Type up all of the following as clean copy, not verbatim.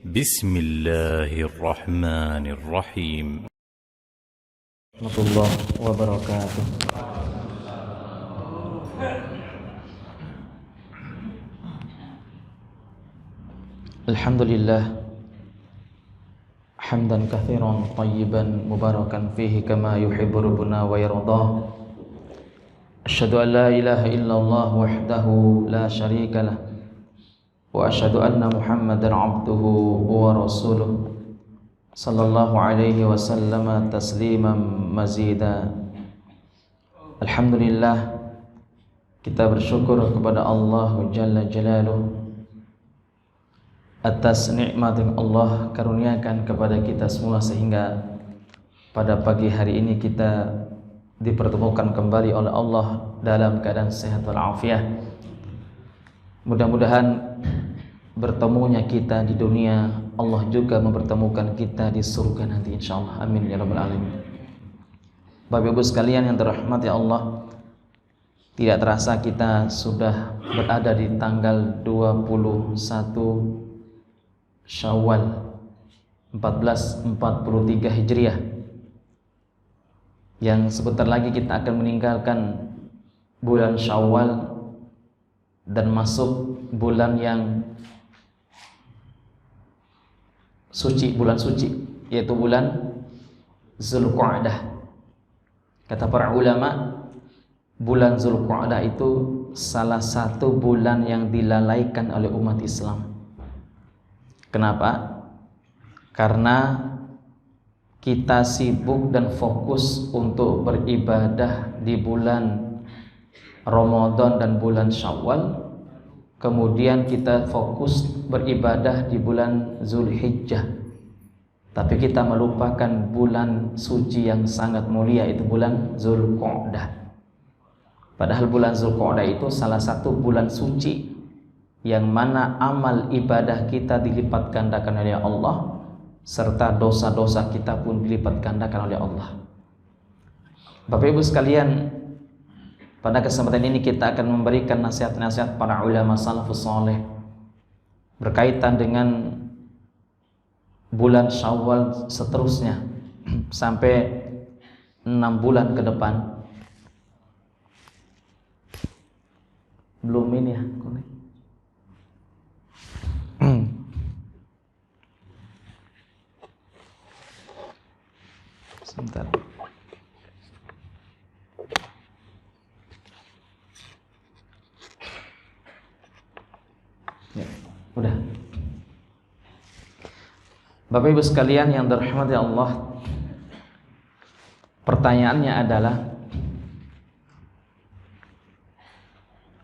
بسم الله الرحمن الرحيم. ورحمة الله وبركاته. الحمد لله حمدا كثيرا طيبا مباركا فيه كما يحب ربنا ويرضاه. أشهد أن لا إله إلا الله وحده لا شريك له وأشهد أن محمدا عبده ورسوله صلى الله عليه وسلم تسليما مزيدا. Alhamdulillah, kita bersyukur kepada Allah Jalla Jalaluh atas nikmat yang Allah karuniakan kepada kita semua, sehingga pada pagi hari ini kita dipertemukan kembali oleh Allah dalam keadaan sehat walafiat. Mudah-mudahan bertemunya kita di dunia, Allah juga mempertemukan kita di surga nanti insyaallah. Amin ya rabbal alamin. Bapak Ibu sekalian yang dirahmati Allah, tidak terasa kita sudah berada di tanggal 21 Syawal 1443 Hijriah, yang sebentar lagi kita akan meninggalkan bulan Syawal dan masuk bulan yang suci, bulan suci, yaitu bulan Zulqa'dah. Kata para ulama, bulan Zulqa'dah itu salah satu bulan yang dilalaikan oleh umat Islam. Kenapa? Karena kita sibuk dan fokus untuk beribadah di bulan Ramadan dan bulan Syawal, kemudian kita fokus beribadah di bulan Zulhijjah, tapi kita melupakan bulan suci yang sangat mulia, itu bulan Zulqa'dah. Padahal bulan Zulqa'dah itu salah satu bulan suci yang mana amal ibadah kita dilipat gandakan oleh Allah, serta dosa-dosa kita pun dilipat gandakan oleh Allah. Bapak Ibu sekalian, pada kesempatan ini kita akan memberikan nasihat-nasihat para ulama salafus saleh berkaitan dengan bulan Syawal seterusnya sampai 6 bulan ke depan. Belum ini ya, sebentar. Ya, udah. Bapak Ibu sekalian yang dirahmati Allah, pertanyaannya adalah,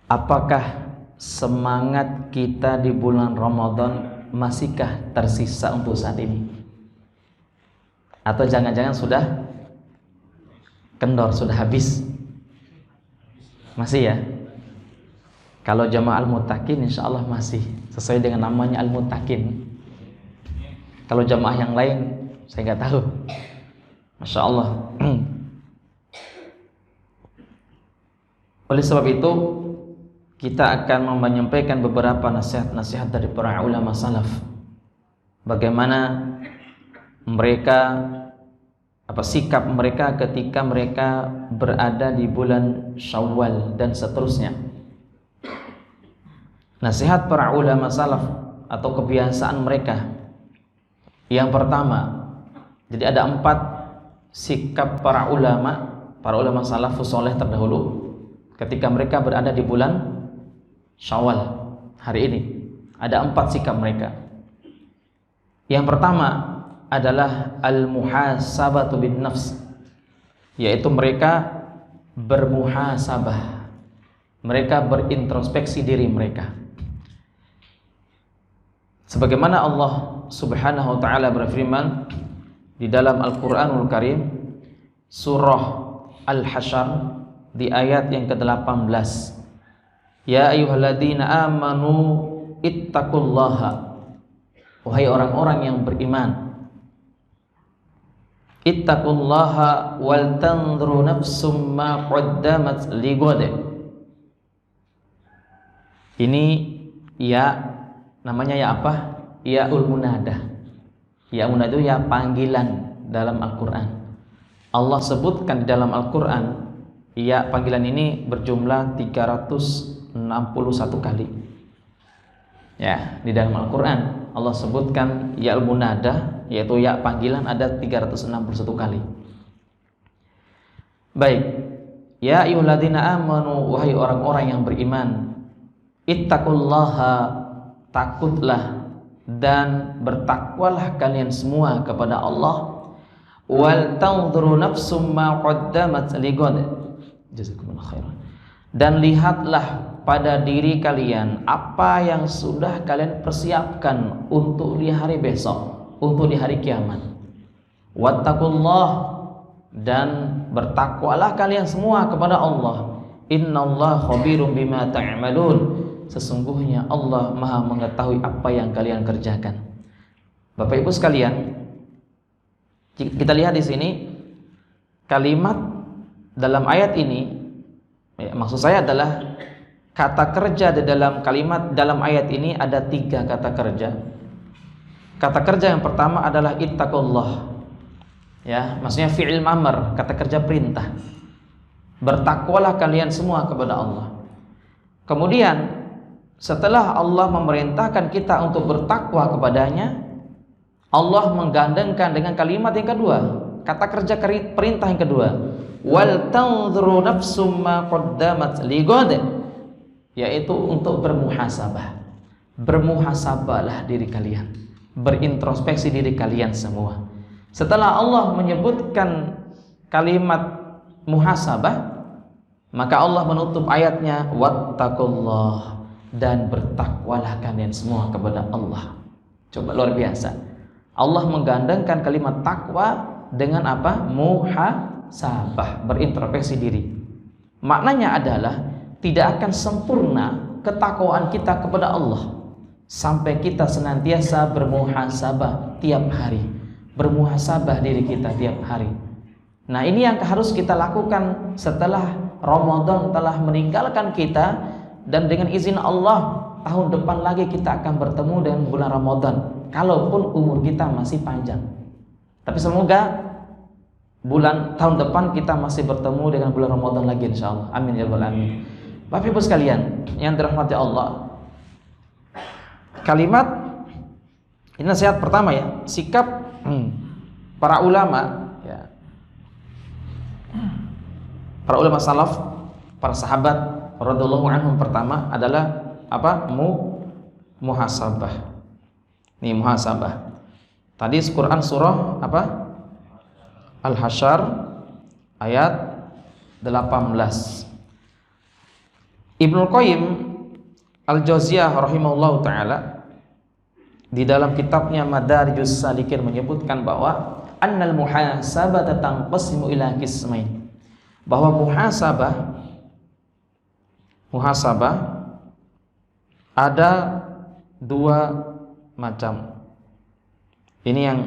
apakah semangat kita di bulan Ramadan masihkah tersisa untuk saat ini? Atau jangan-jangan sudah kendor, sudah habis? Masih ya? Kalau jamaah Al-Muttaqin insya Allah masih, sesuai dengan namanya Al-Muttaqin. Kalau jamaah yang lain saya nggak tahu. Masya Allah. Oleh sebab itu kita akan menyampaikan beberapa nasihat-nasihat dari para ulama salaf, bagaimana mereka, sikap mereka ketika mereka berada di bulan Syawal dan seterusnya. Nasihat para ulama salaf atau kebiasaan mereka. Yang pertama, jadi ada 4 sikap para ulama salafus soleh terdahulu ketika mereka berada di bulan Syawal hari ini. Ada 4 sikap mereka. Yang pertama adalah al-muhasabatu bin nafs, yaitu mereka bermuhasabah, mereka berintrospeksi diri mereka. Sebagaimana Allah Subhanahu wa ta'ala berfirman di dalam Al-Qur'anul Karim surah Al-Hasyr di ayat yang ke-18, ya ayyuhalladzina amanu ittaqullaha, wahai orang-orang yang beriman, ittaqullaha wal tanzuru nafsum ma qaddamat lighad. Ini ya namanya ya apa? ya'ul munadah. Ya munadah itu ya panggilan dalam Al-Qur'an. Allah sebutkan di dalam Al-Qur'an ya panggilan ini berjumlah 361 kali. Ya, di dalam Al-Qur'an Allah sebutkan ya'ul munadah, yaitu ya panggilan ada 361 kali. Baik. Ya ayyuhalladzina amanu, wahai orang-orang yang beriman, ittaqullaha, takutlah dan bertakwalah kalian semua kepada Allah. Wal tanzuru nafsum ma qaddamat lighad. Jazakumullahu khairan. Dan lihatlah pada diri kalian apa yang sudah kalian persiapkan untuk di hari besok, untuk di hari kiamat. Wattaqullah, dan bertakwalah kalian semua kepada Allah. Innallaha khabirum bima ta'malun. Sesungguhnya Allah Maha mengetahui apa yang kalian kerjakan. Bapak Ibu sekalian, kita lihat di sini kalimat dalam ayat ini, maksud saya adalah kata kerja di dalam kalimat dalam ayat ini ada 3 kata kerja. Kata kerja yang pertama adalah ittaqullah. Ya, maksudnya fi'il amr, kata kerja perintah. Bertakwalah kalian semua kepada Allah. Kemudian setelah Allah memerintahkan kita untuk bertakwa kepadanya, Allah menggandengkan dengan kalimat yang kedua, kata kerja perintah yang kedua, wal tanzuru nafsum ma qaddamat lighad, yaitu untuk bermuhasabah. Bermuhasabahlah diri kalian, berintrospeksi diri kalian semua. Setelah Allah menyebutkan kalimat muhasabah, maka Allah menutup ayatnya wattaqullah, dan bertakwalah kalian semua kepada Allah. Coba luar biasa. Allah menggandengkan kalimat takwa dengan apa? Muhasabah, berintrospeksi diri. Maknanya adalah tidak akan sempurna ketakwaan kita kepada Allah sampai kita senantiasa bermuhasabah tiap hari. Bermuhasabah diri kita tiap hari. Nah, ini yang harus kita lakukan setelah Ramadan telah meninggalkan kita, dan dengan izin Allah tahun depan lagi kita akan bertemu dengan bulan Ramadan, kalaupun umur kita masih panjang. Tapi semoga tahun depan kita masih bertemu dengan bulan Ramadan lagi insyaallah. Amin ya rabbal alamin. Bapak Ibu sekalian yang dirahmati Allah, kalimat ini nasihat pertama ya, sikap para ulama ya, para ulama salaf, para sahabat radhiyallahu anhum, pertama adalah apa? Muhasabah. Nih muhasabah. Tadi Quran surah apa? Al-Hasyr ayat 18. Ibnu Qayyim Al-Jauziyah rahimahullahu taala di dalam kitabnya Madarijus Salikin menyebutkan bahwa annal muhasabata tanqasimu ila qismain, bahwa muhasabah ada 2 macam. Ini yang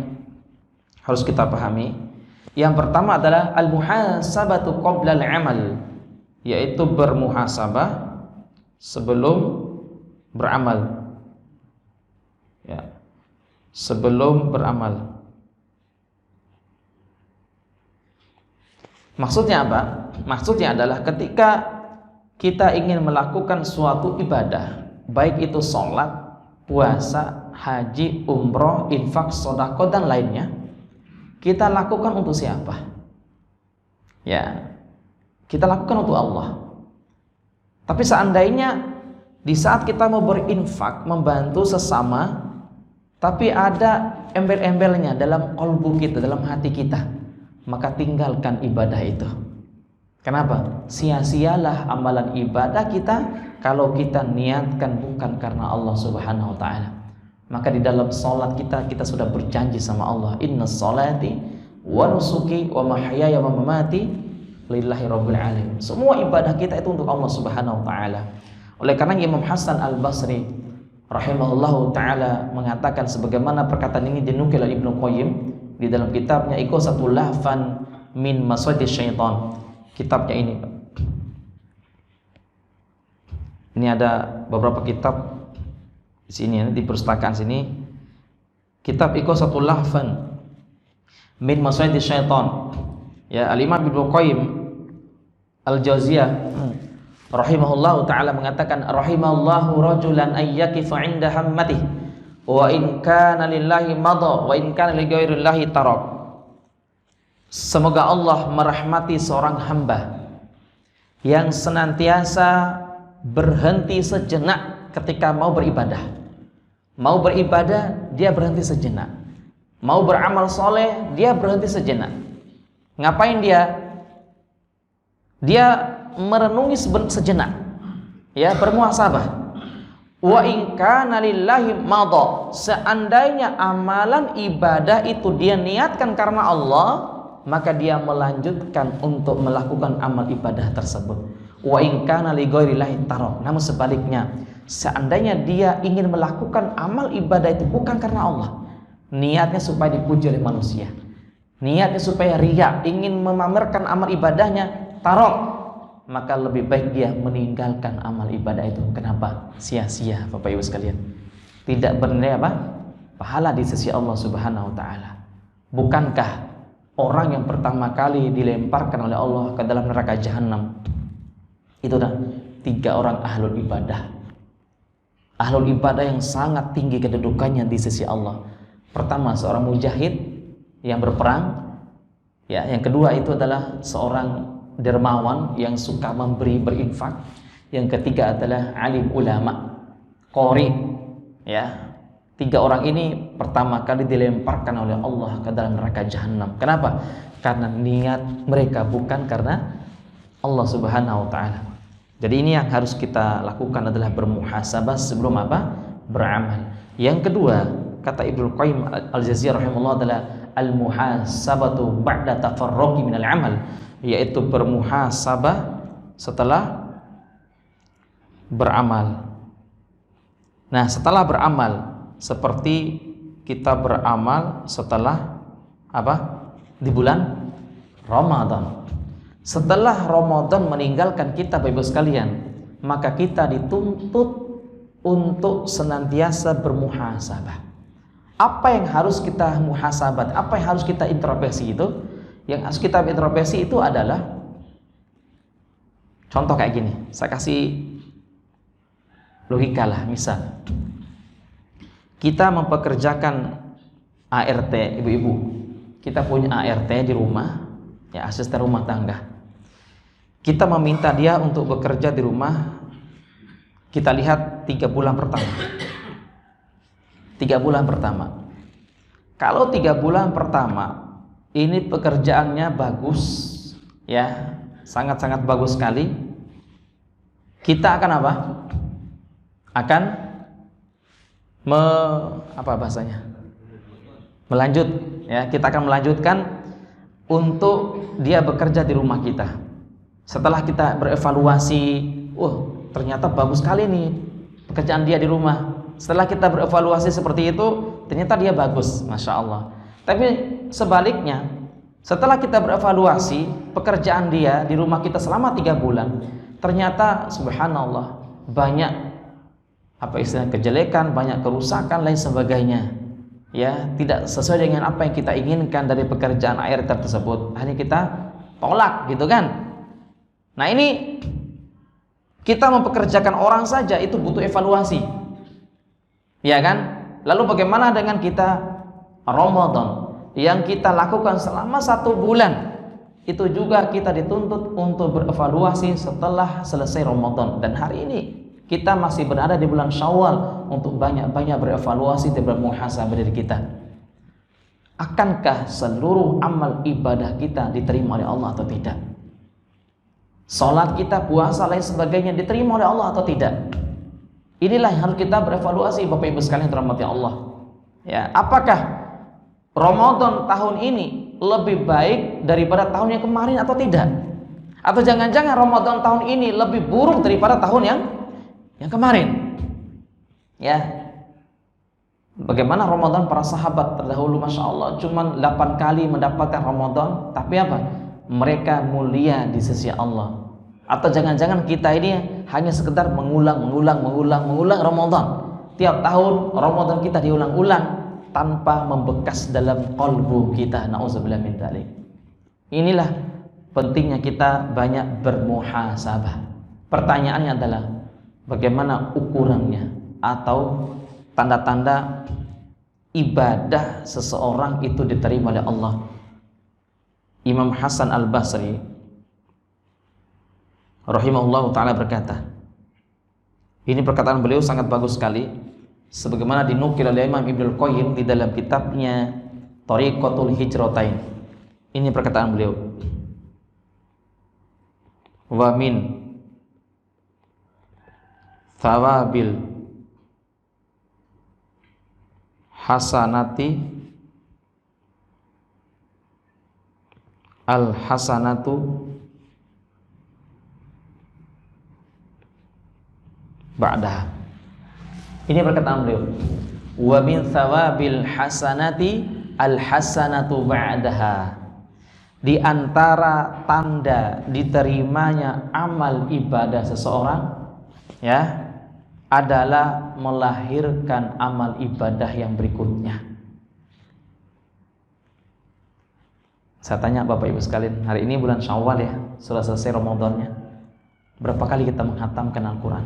harus kita pahami. Yang pertama adalah al-muhasabatu qabla al-amal, yaitu bermuhasabah sebelum beramal. Ya, sebelum beramal. Maksudnya apa? Maksudnya adalah ketika kita ingin melakukan suatu ibadah, baik itu sholat, puasa, haji, umroh, infak, sedekah dan lainnya, kita lakukan untuk siapa? Ya, kita lakukan untuk Allah. Tapi seandainya di saat kita mau berinfak, membantu sesama, tapi ada embel-embelnya dalam qalbu kita, dalam hati kita, maka tinggalkan ibadah itu. Kenapa? Sia-sialah amalan ibadah kita kalau kita niatkan bukan karena Allah Subhanahu wa taala. Maka di dalam salat kita sudah berjanji sama Allah, innas salati wa nusuki wa mahyaya wa mamati lillahi rabbil alamin. Semua ibadah kita itu untuk Allah Subhanahu wa taala. Oleh karena Imam Hasan Al-Basri rahimahullahu taala mengatakan, sebagaimana perkataan ini dinukil oleh Ibnu Qayyim di dalam kitabnya Iqasatul Lahfan min Masadis Syaitan. Kitabnya ini, ini ada beberapa kitab di sini, di perpustakaan sini. kitab Iqasatul Lahfan min Masaidi Syaitan. Ya, Al-Imam Ibnu Qayyim Al-Jauziyah rahimahullahu taala mengatakan, rahimallahu rajulan ayyakifa 'inda hammatih wa in kana lillahi madha wa in kana li ghairillahi tarak. Semoga Allah merahmati seorang hamba yang senantiasa berhenti sejenak ketika mau beribadah. Mau beribadah, dia berhenti sejenak. Mau beramal soleh, dia berhenti sejenak. Ngapain dia? Dia merenungi sejenak, ya, bermuhasabah. Wa in kana lillahi madha, seandainya amalan ibadah itu dia niatkan karena Allah, maka dia melanjutkan untuk melakukan amal ibadah tersebut. Wa in kana li ghairillahi tarak, namun sebaliknya, seandainya dia ingin melakukan amal ibadah itu bukan karena Allah, niatnya supaya dipuji oleh manusia, niatnya supaya riya, ingin memamerkan amal ibadahnya, tarak, maka lebih baik dia meninggalkan amal ibadah itu. Kenapa? Sia-sia, Bapak Ibu sekalian. Tidak bernilai apa? Pahala di sisi Allah Subhanahu wa taala. Bukankah orang yang pertama kali dilemparkan oleh Allah ke dalam neraka jahanam itu dah 3 orang ahlul ibadah. Ahlul ibadah yang sangat tinggi kedudukannya di sisi Allah. Pertama, seorang mujahid yang berperang. Ya, yang kedua itu adalah seorang dermawan yang suka memberi, berinfak. Yang ketiga adalah alim ulama, qori. Ya, 3 orang ini pertama kali dilemparkan oleh Allah ke dalam neraka jahanam. Kenapa? Karena niat mereka bukan karena Allah Subhanahu wa taala. Jadi ini yang harus kita lakukan adalah bermuhasabah sebelum apa? Beramal. Yang kedua, kata Ibnu Qayyim Al-Jauziyah rahimahullah adalah al-muhasabatu ba'da tafarruqi minal amal, yaitu bermuhasabah setelah beramal. Nah, setelah beramal seperti kita beramal setelah apa? Di bulan Ramadan. Setelah Ramadan meninggalkan kita, Bapak Ibu sekalian, maka kita dituntut untuk senantiasa bermuhasabah. Apa yang harus kita muhasabah? Apa yang harus kita introspeksi itu? Yang harus kita introspeksi itu adalah contoh kayak gini. Saya kasih logika lah. Misal kita mempekerjakan ART, ibu-ibu. Kita punya ART di rumah, ya, asisten rumah tangga. Kita meminta dia untuk bekerja di rumah. Kita lihat 3 bulan pertama. 3 bulan pertama. Kalau 3 bulan pertama ini pekerjaannya bagus, ya, sangat-sangat bagus sekali, kita akan apa? Akan apa bahasanya? Melanjut, ya, kita akan melanjutkan untuk dia bekerja di rumah kita. Setelah kita berevaluasi, ternyata bagus sekali nih pekerjaan dia di rumah. Setelah kita berevaluasi seperti itu, ternyata dia bagus, Masya Allah. Tapi sebaliknya, setelah kita berevaluasi pekerjaan dia di rumah kita selama 3 bulan, ternyata subhanallah banyak apa istilah kejelekan, banyak kerusakan lain sebagainya. Ya, tidak sesuai dengan apa yang kita inginkan dari pekerjaan ART tersebut. Hanya kita tolak gitu kan. Nah, ini kita mempekerjakan orang saja itu butuh evaluasi. Ya kan? Lalu bagaimana dengan kita Ramadan yang kita lakukan selama 1 bulan? Itu juga kita dituntut untuk berevaluasi setelah selesai Ramadan. Dan hari ini kita masih berada di bulan Syawal untuk banyak-banyak berevaluasi dan bermuhasabah diri kita. Akankah seluruh amal ibadah kita diterima oleh Allah atau tidak? Salat kita, puasa, lain sebagainya diterima oleh Allah atau tidak? Inilah yang harus kita berevaluasi, Bapak Ibu sekalian dirahmati Allah. Ya, apakah Ramadan tahun ini lebih baik daripada tahun yang kemarin atau tidak? Atau jangan-jangan Ramadan tahun ini lebih buruk daripada tahun yang kemarin? Ya. Bagaimana Ramadan para sahabat terdahulu, Masya Allah, cuma 8 kali mendapatkan Ramadan, tapi apa? Mereka mulia di sisi Allah. Atau jangan-jangan kita ini hanya sekedar mengulang Ramadan. Tiap tahun Ramadan kita diulang-ulang, tanpa membekas dalam qalbu kita. Nauzubillah min dzalik. Inilah pentingnya kita banyak bermuhasabah. Pertanyaannya adalah bagaimana ukurannya atau tanda-tanda ibadah seseorang itu diterima oleh Allah. Imam Hasan Al-Basri rahimahullahu ta'ala berkata, ini perkataan beliau sangat bagus sekali, sebagaimana dinukil oleh Imam Ibnul Qayyim di dalam kitabnya Thariqatul Hijratain. Ini perkataan beliau, wa min thawabil hasanati al hasanatu ba'daha. Ini perkataan beliau, wa min thawabil hasanati al hasanatu ba'daha. Di antara tanda diterimanya amal ibadah seseorang, ya, adalah melahirkan amal ibadah yang berikutnya. Saya tanya Bapak Ibu sekalian, hari ini bulan Syawal ya, sudah selesai Ramadannya. Berapa kali kita menghatamkan Al-Quran?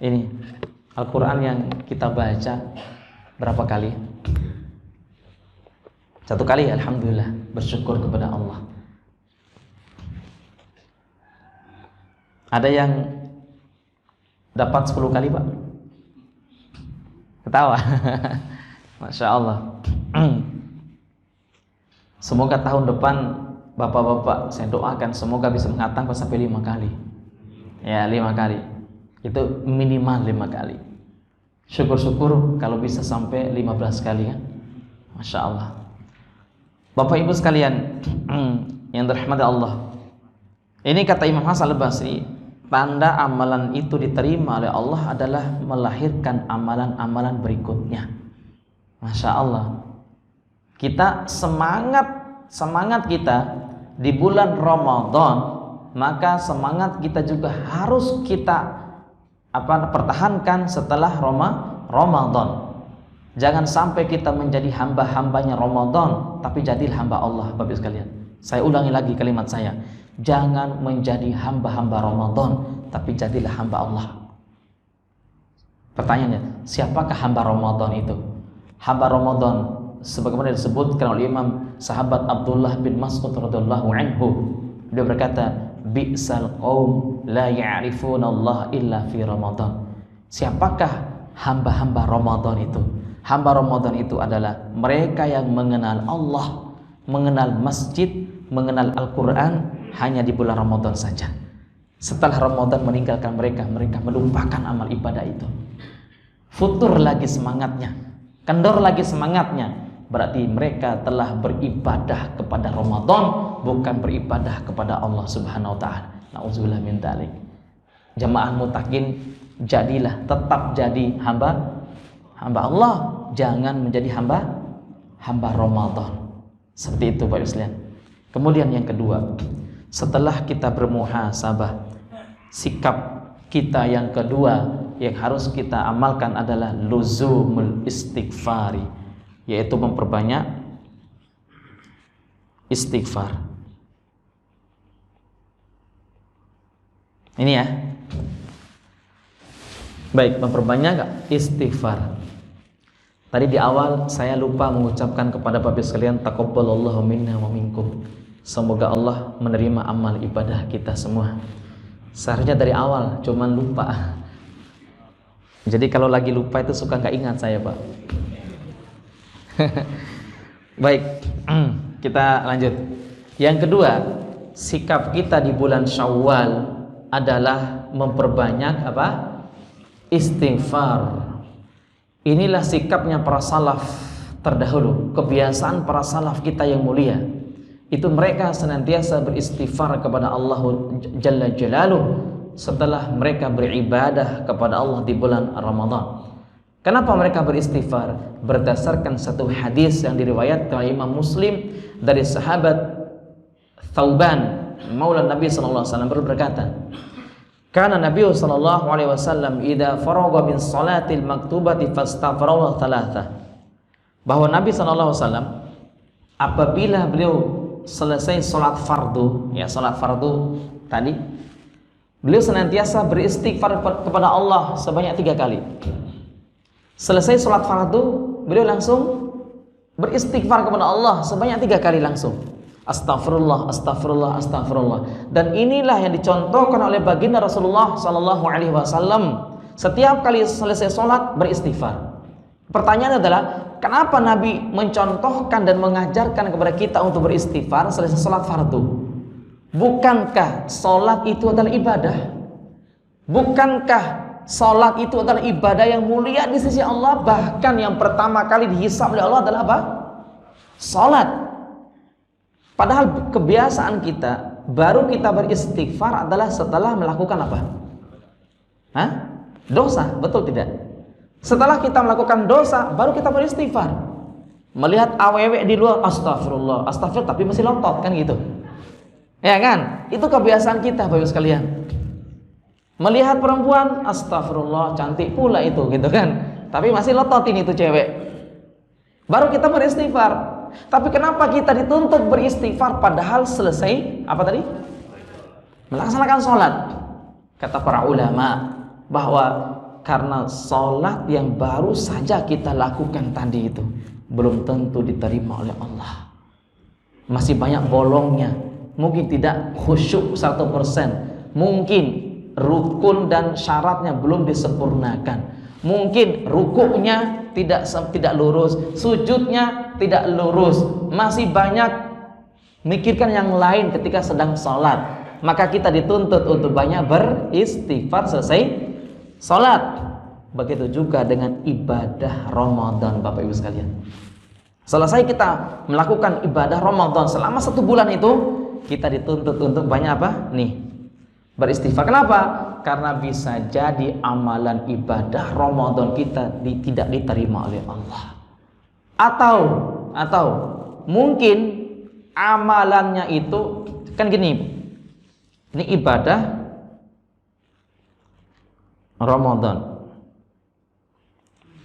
Ini Al-Quran yang kita baca berapa kali? Satu kali, alhamdulillah, bersyukur kepada Allah. Ada yang dapat 10 kali, Pak? Ketawa. Masya Allah. Semoga tahun depan Bapak-bapak saya doakan semoga bisa menghatamkan sampai 5 kali. Ya, 5 kali. Itu minimal 5 kali. Syukur-syukur kalau bisa sampai 15 kali ya. Masya Allah. Bapak Ibu sekalian yang dirahmati Allah. Ini kata Imam Hasan Al-Basri, tanda amalan itu diterima oleh Allah adalah melahirkan amalan-amalan berikutnya. Masya Allah. Kita semangat kita di bulan Ramadan, maka semangat kita juga harus kita pertahankan setelah Ramadan. Jangan sampai kita menjadi hamba-hambanya Ramadan, tapi jadilah hamba Allah, Bapak sekalian. Saya ulangi lagi kalimat saya. Jangan menjadi hamba-hamba Ramadan, tapi jadilah hamba Allah. Pertanyaannya, siapakah hamba Ramadan itu? Hamba Ramadan sebagaimana disebutkan oleh Imam sahabat Abdullah bin Mas'ud radhiyallahu anhu. Dia berkata, bi'sal qaum la ya'rifuna Allah illa fi Ramadan. Siapakah hamba-hamba Ramadan itu? Hamba Ramadan itu adalah mereka yang mengenal Allah, mengenal masjid, mengenal Al-Quran hanya di bulan Ramadan saja. Setelah Ramadan meninggalkan mereka melupakan amal ibadah itu. Futur lagi semangatnya, kendor lagi semangatnya. Berarti mereka telah beribadah kepada Ramadan, bukan beribadah kepada Allah Subhanahu wa ta'ala. Nauzubillah min dzalik. Jamaah mutakin, jadilah tetap jadi hamba Allah, jangan menjadi hamba Ramadan. Seperti itu Pak Islam. Kemudian yang kedua, setelah kita bermuhasabah, sikap kita yang kedua yang harus kita amalkan adalah luzumul istighfari, yaitu memperbanyak istighfar. Ini ya. Baik, memperbanyak istighfar. Tadi di awal saya lupa mengucapkan kepada Bapak sekalian, taqabbalallahu minna wa minkum. Semoga Allah menerima amal ibadah kita semua. Seharusnya dari awal, cuman lupa. Jadi kalau lagi lupa itu suka nggak ingat saya, Pak. Baik, kita lanjut. Yang kedua, sikap kita di bulan Syawal adalah memperbanyak istighfar. Inilah sikapnya para salaf terdahulu, kebiasaan para salaf kita yang mulia. Itu mereka senantiasa beristighfar kepada Allah Jalla Jalaluh setelah mereka beribadah kepada Allah di bulan Ramadan. Kenapa mereka beristighfar? Berdasarkan satu hadis yang diriwayatkan oleh Imam Muslim dari sahabat Thauban Maula Nabi sallallahu alaihi wasallam berkata, Kana Nabi sallallahu alaihi wasallam idza faragha min salatil maktubati fastaghfara thalatha. bahwa Nabi SAW apabila beliau selesai sholat fardu, ya sholat fardu tadi, beliau senantiasa beristighfar kepada Allah sebanyak 3 kali. Selesai sholat fardu, beliau langsung beristighfar kepada Allah sebanyak 3 kali langsung. Astaghfirullah, astaghfirullah, astaghfirullah. Dan inilah yang dicontohkan oleh baginda Rasulullah SAW. Setiap kali selesai sholat beristighfar. Pertanyaan adalah, kenapa Nabi mencontohkan dan mengajarkan kepada kita untuk beristighfar selesai sholat fardu? Bukankah sholat itu adalah ibadah? Bukankah sholat itu adalah ibadah yang mulia di sisi Allah? Bahkan yang pertama kali dihisab oleh Allah adalah apa? Sholat. Padahal kebiasaan kita, baru kita beristighfar adalah setelah melakukan apa? Hah? Dosa, betul tidak? Setelah kita melakukan dosa, baru kita beristighfar. Melihat awewek di luar, astagfirullah, astagfirullah, tapi masih lotot kan gitu. Ya kan? Itu kebiasaan kita, Bapak Ibu sekalian. Melihat perempuan, astagfirullah, cantik pula itu gitu kan. Tapi masih lototin itu cewek. Baru kita beristighfar. Tapi kenapa kita dituntut beristighfar padahal selesai apa tadi? Melaksanakan sholat. Kata para ulama bahwa karena sholat yang baru saja kita lakukan tadi itu belum tentu diterima oleh Allah. Masih banyak bolongnya. Mungkin tidak khusyuk 100%. Mungkin rukun dan syaratnya belum disempurnakan. Mungkin rukuknya tidak lurus, sujudnya tidak lurus. Masih banyak mikirkan yang lain ketika sedang sholat. Maka kita dituntut untuk banyak beristighfar selesai sholat. Begitu juga dengan ibadah Ramadan, Bapak Ibu sekalian. Selesai kita melakukan ibadah Ramadan selama 1 bulan itu, kita dituntut untuk banyak apa? Nih, beristighfar. Kenapa? Karena bisa jadi amalan ibadah Ramadan kita tidak diterima oleh Allah. Atau mungkin amalannya itu kan gini. Ini ibadah Ramadan.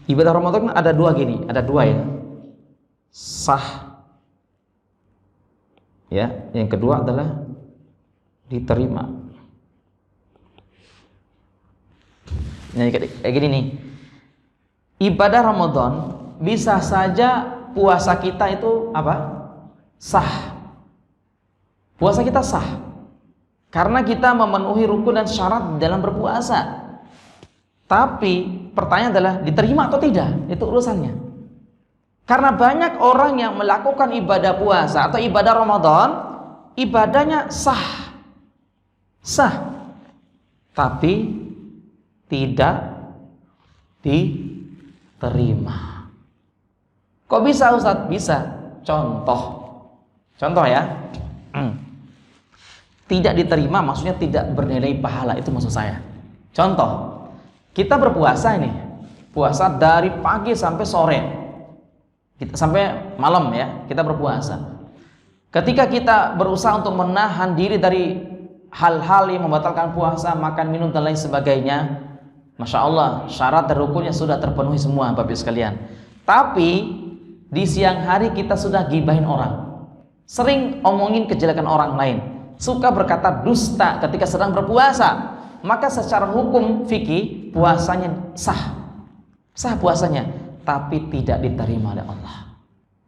Ibadah Ramadan ada 2 gini, ada 2 ya. Sah. Ya, yang kedua adalah diterima. Nah, kayak gini nih. Ibadah Ramadan bisa saja puasa kita itu apa? Sah. Puasa kita sah. Karena kita memenuhi rukun dan syarat dalam berpuasa. Tapi pertanyaan adalah diterima atau tidak? Itu urusannya. Karena banyak orang yang melakukan ibadah puasa atau ibadah Ramadan, ibadahnya sah. Sah. Tapi tidak diterima. Kok bisa, Ustaz? Bisa. Contoh ya. Tidak diterima maksudnya tidak bernilai pahala, itu maksud saya. Contoh, kita berpuasa ini, puasa dari pagi sampai sore, sampai malam ya, kita berpuasa. Ketika kita berusaha untuk menahan diri dari hal-hal yang membatalkan puasa, makan, minum dan lain sebagainya, Masya Allah, syarat dan rukunnya sudah terpenuhi semua, Bapak Ibu sekalian. Tapi di siang hari kita sudah gibahin orang, sering omongin kejelekan orang lain, suka berkata dusta ketika sedang berpuasa, maka secara hukum fikih puasanya sah puasanya, tapi tidak diterima oleh Allah,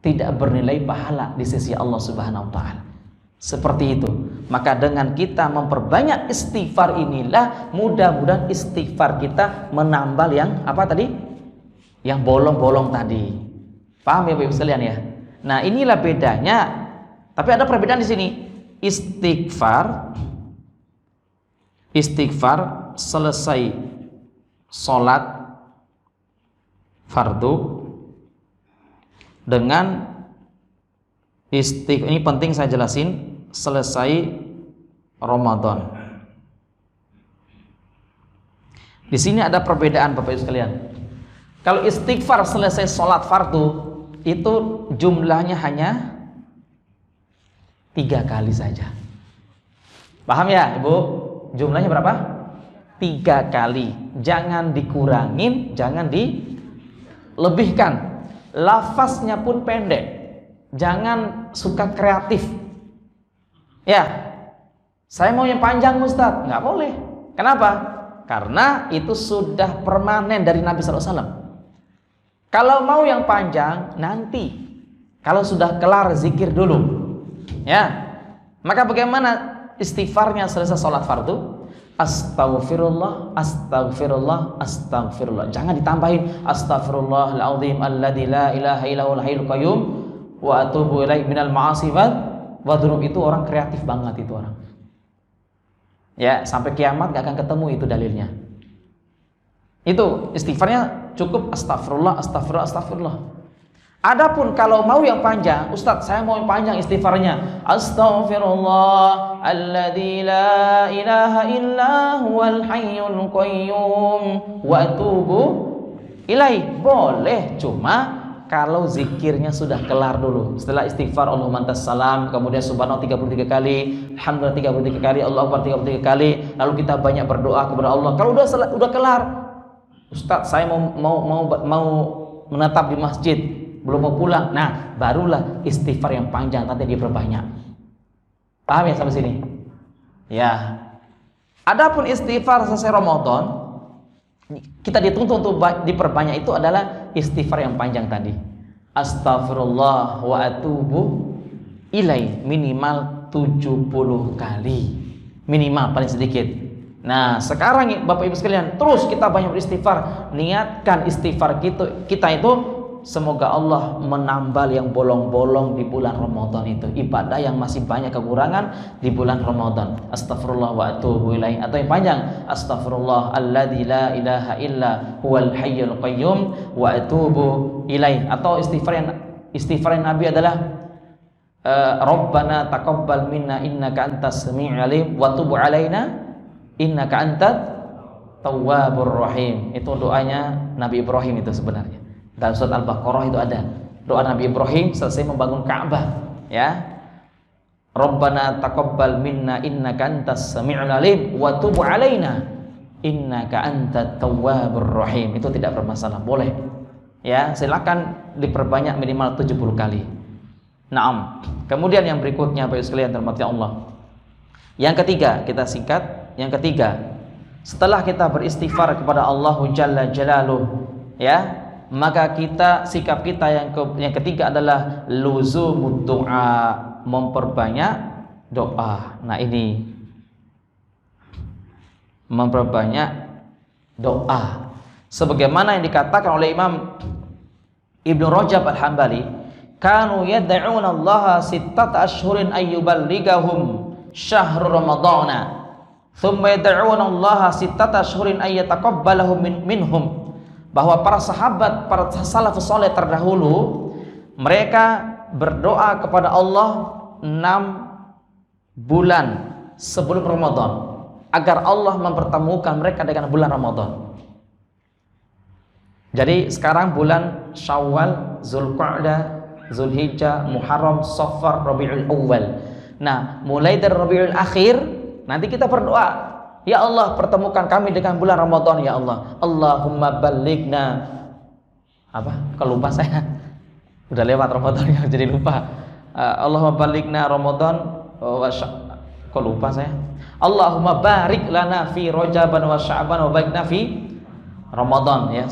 tidak bernilai pahala di sisi Allah Subhanahu wa Ta'ala. Seperti itu. Maka dengan kita memperbanyak istighfar inilah mudah-mudahan istighfar kita menambal yang apa tadi? Yang bolong-bolong tadi. Paham ya Bapak Ibu sekalian ya? Nah, inilah bedanya. Tapi ada perbedaan di sini. Istighfar selesai sholat fardu dengan ini penting saya jelasin, selesai Ramadan. Di sini ada perbedaan Bapak Ibu sekalian. Kalau istighfar selesai sholat fardu itu jumlahnya hanya 3 kali saja. Paham ya Ibu? Jumlahnya berapa? 3 kali. Jangan dikurangin, jangan dilebihkan. lafaznya pun pendek. Jangan suka kreatif. Ya, saya mau yang panjang Ustaz, nggak boleh. Kenapa? Karena itu sudah permanen dari Nabi SAW. Kalau mau yang panjang, nanti. Kalau sudah kelar zikir dulu. Ya, maka bagaimana istighfarnya selesai sholat fardu? Astaghfirullah, astaghfirullah, astaghfirullah. Jangan ditambahin astaghfirullahaladzim alladzi la ilaha illallahul hayyul qayyum wa atubu ilaihi minal ma'asi wa dzunub. Itu orang kreatif banget itu orang. Ya, sampai kiamat gak akan ketemu itu dalilnya. Itu istighfarnya cukup astagfirullah, astagfirullah, astagfirullah. Adapun kalau mau yang panjang, Ustaz, saya mau yang panjang istighfarnya. Astaghfirullah alladzi la ilaha illa huwal hayyul qayyum wa atubu ilaihi. Boleh, cuma kalau zikirnya sudah kelar dulu. Setelah istighfar Allahumma antas salam, kemudian subhanallah 33 kali, alhamdulillah 33 kali, Allahu akbar 33 kali, lalu kita banyak berdoa kepada Allah. Kalau udah kelar, Ustaz, saya mau menetap di masjid, belum mau pulang. Nah, barulah istighfar yang panjang nanti diperbanyak. Paham ya sampai sini? Ya. Adapun istighfar selesai Ramadan, kita dituntut untuk diperbanyak itu adalah istighfar yang panjang tadi. Astaghfirullah wa atubu ilaihi, minimal 70 kali. Minimal, paling sedikit. Nah, sekarang Bapak Ibu sekalian, terus kita banyak beristighfar. Niatkan istighfar kita itu semoga Allah menambal yang bolong-bolong di bulan Ramadan itu. Ibadah yang masih banyak kekurangan di bulan Ramadan. Astaghfirullah wa atubu ilaihi. Atau yang panjang, astaghfirullah alladzi la ilaha illa huwal hayyul qayyum wa atubu ilaihi. Atau istighfar yang Nabi adalah Rabbana taqabbal minna innaka antas samiul alim wa tub alaina innaka antat tawwabur rahim. Itu doanya Nabi Ibrahim itu sebenarnya. Dalam surat Al-Baqarah itu ada doa Nabi Ibrahim selesai membangun Ka'bah, ya. Rabbana taqabbal minna innaka antas samiul alim wa tub alaina innaka antat tawwabur rahim. Itu tidak bermasalah, boleh. Ya, silakan diperbanyak minimal 70 kali. Naam. Kemudian yang berikutnya Bapak sekalian terhormati Allah. Yang ketiga, kita singkat. Yang ketiga, setelah kita beristighfar kepada Allah Jalla Jalaluh, ya, maka sikap kita yang ketiga adalah luzumud doa, memperbanyak doa. Nah, ini memperbanyak doa sebagaimana yang dikatakan oleh Imam Ibnu Rajab Al-Hambali, kanu yad'una Allah sittata ashhurin ayyuballighahum syahr ramadhana thumma yad'una Allah sittata ashhurin ayyataqabbalahum minhum. Bahwa para sahabat, para salafus saleh terdahulu, mereka berdoa kepada Allah 6 bulan sebelum Ramadan agar Allah mempertemukan mereka dengan bulan Ramadan. Jadi sekarang bulan Syawal, Zulqa'dah, Zulhijjah, Muharram, Safar, Rabiul Awal. Nah, mulai dari Rabiul Akhir nanti kita berdoa, ya Allah, pertemukan kami dengan bulan Ramadan, ya Allah. Allahumma ballighna. Kalau lupa saya. Udah lewat Ramadan jadi lupa. Allahumma ballighna Ramadan kok lupa saya. Allahumma barik lana fi Rajaban wa Sya'ban wa baghna fi Ramadan, ya.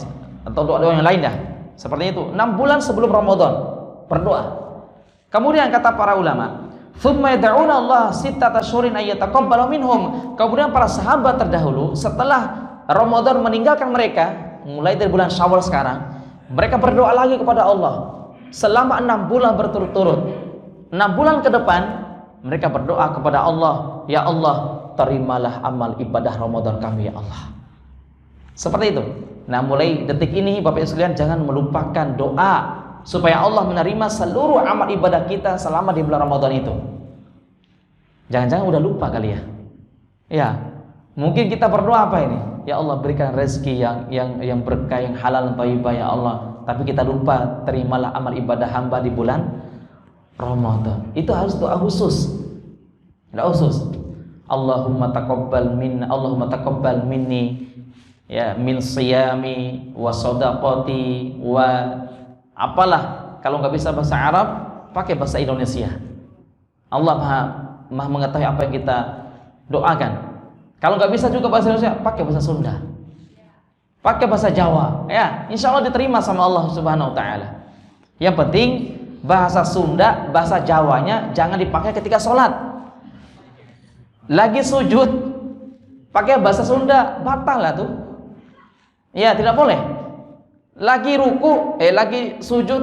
Atau doa-doa yang lain dah. Seperti itu. 6 bulan sebelum Ramadan berdoa. Kemudian kata para ulama, thumma yad'una Allah sittata syurin ayyataqabbalu minhum. Kemudian para sahabat terdahulu setelah Ramadan meninggalkan mereka, mulai dari bulan Syawal sekarang, mereka berdoa lagi kepada Allah selama 6 bulan berturut-turut. 6 bulan ke depan mereka berdoa kepada Allah, ya Allah, terimalah amal ibadah Ramadan kami, ya Allah. Seperti itu. Nah, mulai detik ini Bapak Ibu sekalian jangan melupakan doa supaya Allah menerima seluruh amal ibadah kita selama di bulan Ramadan itu. Jangan-jangan udah lupa kali ya. Ya, mungkin kita berdoa apa ini? Ya Allah, berikan rezeki yang berkah, yang halal dan thayyibah, ya Allah. Tapi kita lupa, terimalah amal ibadah hamba di bulan Ramadan. Itu harus doa khusus. Doa khusus. Allahumma taqabbal minni ya min siyami wa shadaqati wa Apalah kalau nggak bisa bahasa Arab, pakai bahasa Indonesia. Allah maha mengetahui apa yang kita doakan. Kalau nggak bisa juga bahasa Indonesia, pakai bahasa Sunda, pakai bahasa Jawa, ya, insya Allah diterima sama Allah Subhanahu Wa Taala. Yang penting bahasa Sunda, bahasa Jawanya jangan dipakai ketika sholat. Lagi sujud pakai bahasa Sunda, batal lah tuh. Ya, tidak boleh. Lagi ruku, lagi sujud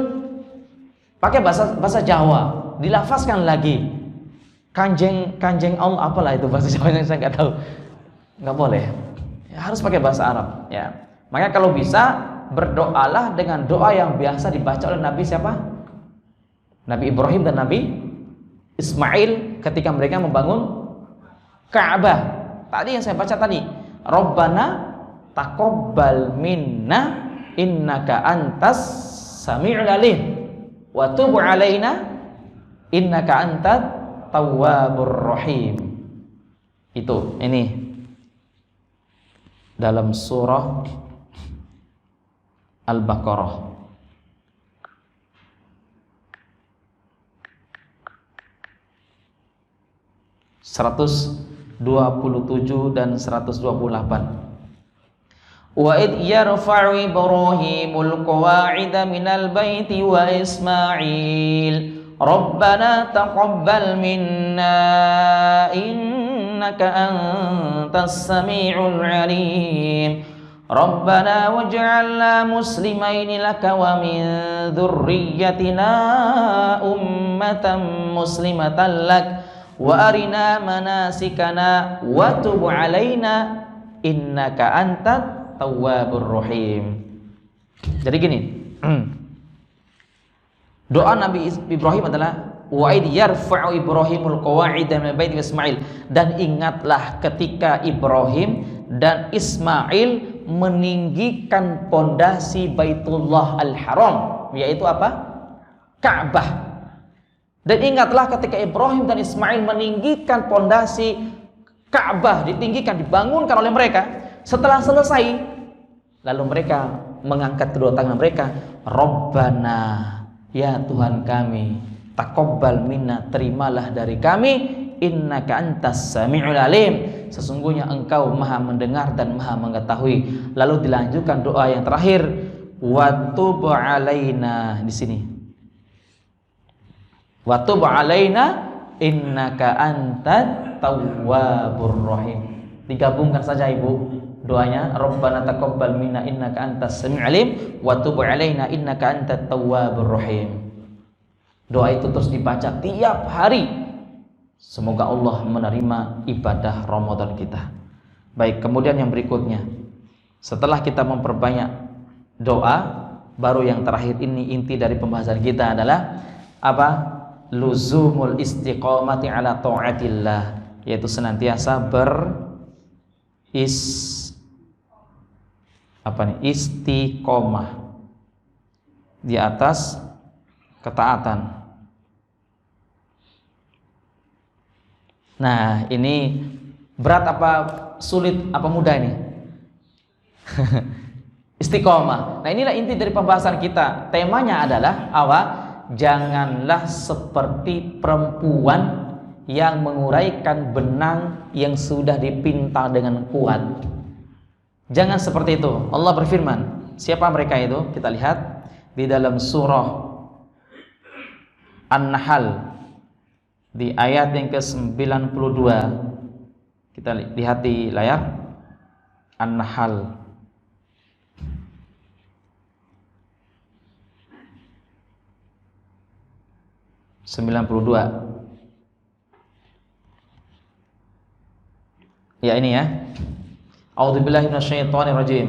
pakai bahasa Jawa, dilafazkan lagi. Kanjeng Allah, apalah itu bahasa Jawanya, saya nggak tahu. Nggak boleh. Ya, harus pakai bahasa Arab. Ya. Makanya kalau bisa berdoalah dengan doa yang biasa dibaca oleh Nabi siapa? Nabi Ibrahim dan Nabi Ismail ketika mereka membangun Ka'bah. Tadi yang saya baca tadi, Rabbana taqabbal minna innaka antas sami'ul alim wa tub 'alaina innaka antat tawwabur rahim. Itu ini dalam surah Al-Baqarah. Seratus 27 dan 128. Wa id yarfa'u Ibrahimul qawa'ida minal baiti wa Ismail Rabbana taqabbal minna innaka antas sami'ul 'alim Rabbana waj'alna muslimaini laka wa min dzurriyyatina ummatan muslimatan lak wa arina manasikana wa tub 'alaina innaka antat tawwabur rahim. Jadi gini, doa Nabi Ibrahim adalah wa id yarfa'u Ibrahimul qawa'ida minal baiti wa Ismail, dan ingatlah ketika Ibrahim dan Ismail meninggikan pondasi Baitullah Al-Haram, yaitu apa? Ka'bah. Dan ingatlah ketika Ibrahim dan Ismail meninggikan pondasi Ka'bah, ditinggikan, dibangunkan oleh mereka. Setelah selesai, lalu mereka mengangkat kedua tangan mereka, Rabbana, ya Tuhan kami, taqabbal minna, terimalah dari kami, innaka antas sami'ul alim, sesungguhnya engkau maha mendengar dan maha mengetahui. Lalu dilanjutkan doa yang terakhir, wa tub 'alaina, di sini. Wa tub 'alaina innaka antat tawwabur rahim. Digabungkan saja Ibu doanya, Rabbana taqabbal minna innaka antas sami'ul alim wa tub 'alaina innaka antat tawwabur rahim. Doa itu terus dibaca tiap hari. Semoga Allah menerima ibadah Ramadan kita. Baik, kemudian yang berikutnya, setelah kita memperbanyak doa, baru yang terakhir ini inti dari pembahasan kita adalah apa? Luzumul istiqamati ala ta'atillah, yaitu senantiasa istiqomah di atas ketaatan. Nah, ini berat apa sulit apa mudah ini? Istiqomah. Nah, inilah inti dari pembahasan kita. Temanya adalah apa? Janganlah seperti perempuan yang menguraikan benang yang sudah dipintal dengan kuat. Jangan seperti itu. Allah berfirman, siapa mereka itu? Kita lihat di dalam surah An-Nahl di ayat yang ke-92. Kita lihat di layar An-Nahl. Ya, ini ya. A'udzubillahi minasyaitonirrajim.